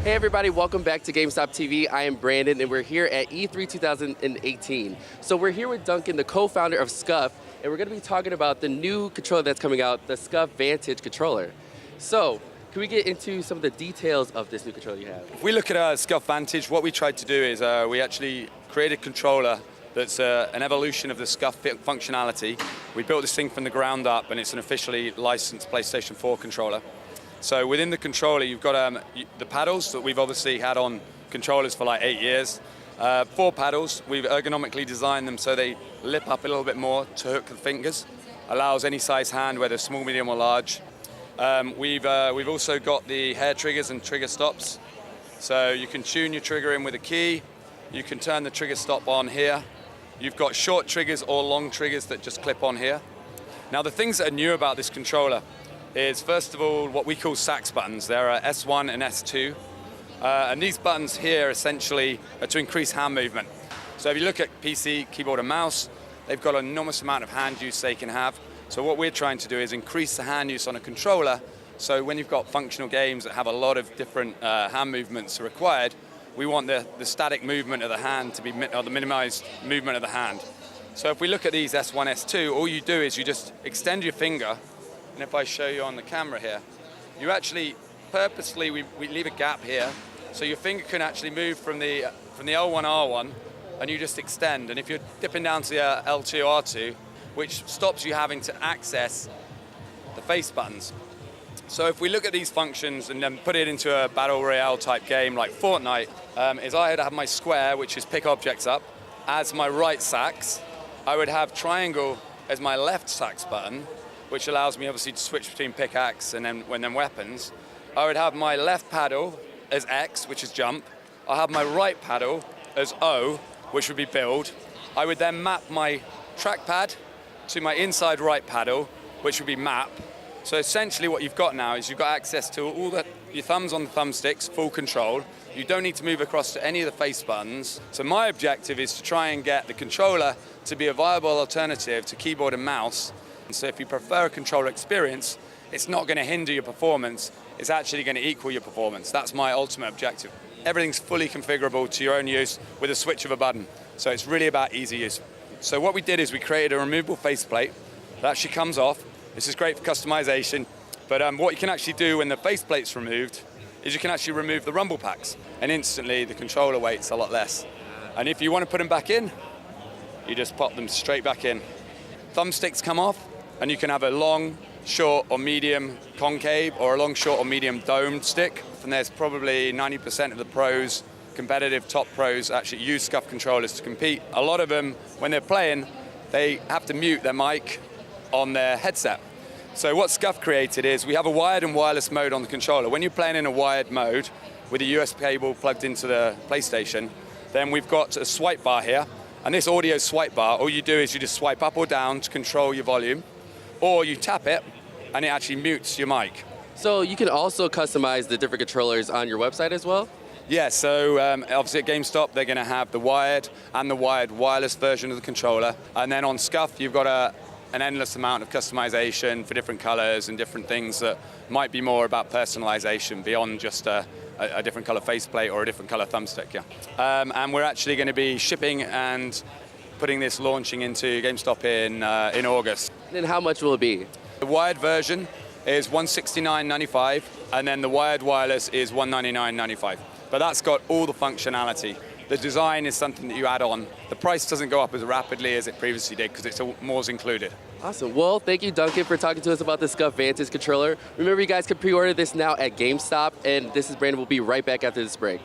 Hey everybody, welcome back to GameStop TV. I am Brandon and we're here at E3 2018. So we're here with Duncan, the co-founder of SCUF, and we're going to be talking about the new controller that's coming out, the SCUF Vantage controller. So, can we get into some of the details of this new controller you have? If we look at our SCUF Vantage, what we tried to do is we actually created a controller that's an evolution of the SCUF functionality. We built this thing from the ground up and it's an officially licensed PlayStation 4 controller. So within the controller, you've got the paddles that we've obviously had on controllers for like 8 years. 4 paddles, we've ergonomically designed them so they lip up a little bit more to hook the fingers. Allows any size hand, whether small, medium or large. We've also got the hair triggers and trigger stops. So you can tune your trigger in with a key. You can turn the trigger stop on here. You've got short triggers or long triggers that just clip on here. Now the things that are new about this controller is, first of all, what we call sax buttons. There are S1 and S2. And these buttons here essentially are to increase hand movement. So if you look at PC, keyboard and mouse, they've got an enormous amount of hand use they can have. So what we're trying to do is increase the hand use on a controller, so when you've got functional games that have a lot of different hand movements required, we want the static movement of the hand to be, or the minimized movement of the hand. So if we look at these S1, S2, all you do is you just extend your finger, and if I show you on the camera here, you actually purposely, we leave a gap here, so your finger can actually move from the L1, R1, and you just extend. And if you're dipping down to the L2, R2, which stops you having to access the face buttons. So if we look at these functions and then put it into a battle royale type game like Fortnite, is I would have my square, which is pick objects up, as my right sax. I would have triangle as my left sax button, which allows me obviously to switch between pickaxe and then weapons. I would have my left paddle as X, which is jump. I'll have my right paddle as O, which would be build. I would then map my trackpad to my inside right paddle, which would be map. So essentially what you've got now is you've got access to all your thumbs on the thumbsticks, full control. You don't need to move across to any of the face buttons. So my objective is to try and get the controller to be a viable alternative to keyboard and mouse. And so if you prefer a controller experience, it's not going to hinder your performance, it's actually going to equal your performance. That's my ultimate objective. Everything's fully configurable to your own use with a switch of a button. So it's really about easy use. So what we did is we created a removable faceplate that actually comes off. This is great for customization, but what you can actually do when the faceplate's removed is you can actually remove the rumble packs, and instantly the controller weight's a lot less. And if you want to put them back in, you just pop them straight back in. Thumbsticks come off, and you can have a long, short or medium concave, or a long, short or medium domed stick. And there's probably 90% of the pros, competitive top pros, actually use SCUF controllers to compete. A lot of them, when they're playing, they have to mute their mic on their headset. So what SCUF created is we have a wired and wireless mode on the controller. When you're playing in a wired mode with a USB cable plugged into the PlayStation, then we've got a swipe bar here. And this audio swipe bar, all you do is you just swipe up or down to control your volume, or you tap it and it actually mutes your mic. So you can also customize the different controllers on your website as well? Yeah, so obviously at GameStop they're going to have the wired and the wired wireless version of the controller. And then on SCUF you've got an endless amount of customization for different colors and different things that might be more about personalization beyond just a different color faceplate or a different color thumbstick, yeah. And we're actually going to be shipping and putting this launching into GameStop in August. And how much will it be? The wired version is $169.95, and then the wired wireless is $199.95. But that's got all the functionality. The design is something that you add on. The price doesn't go up as rapidly as it previously did because more's included. Awesome. Well, thank you, Duncan, for talking to us about the SCUF Vantage controller. Remember, you guys can pre-order this now at GameStop, and this is Brandon. We'll be right back after this break.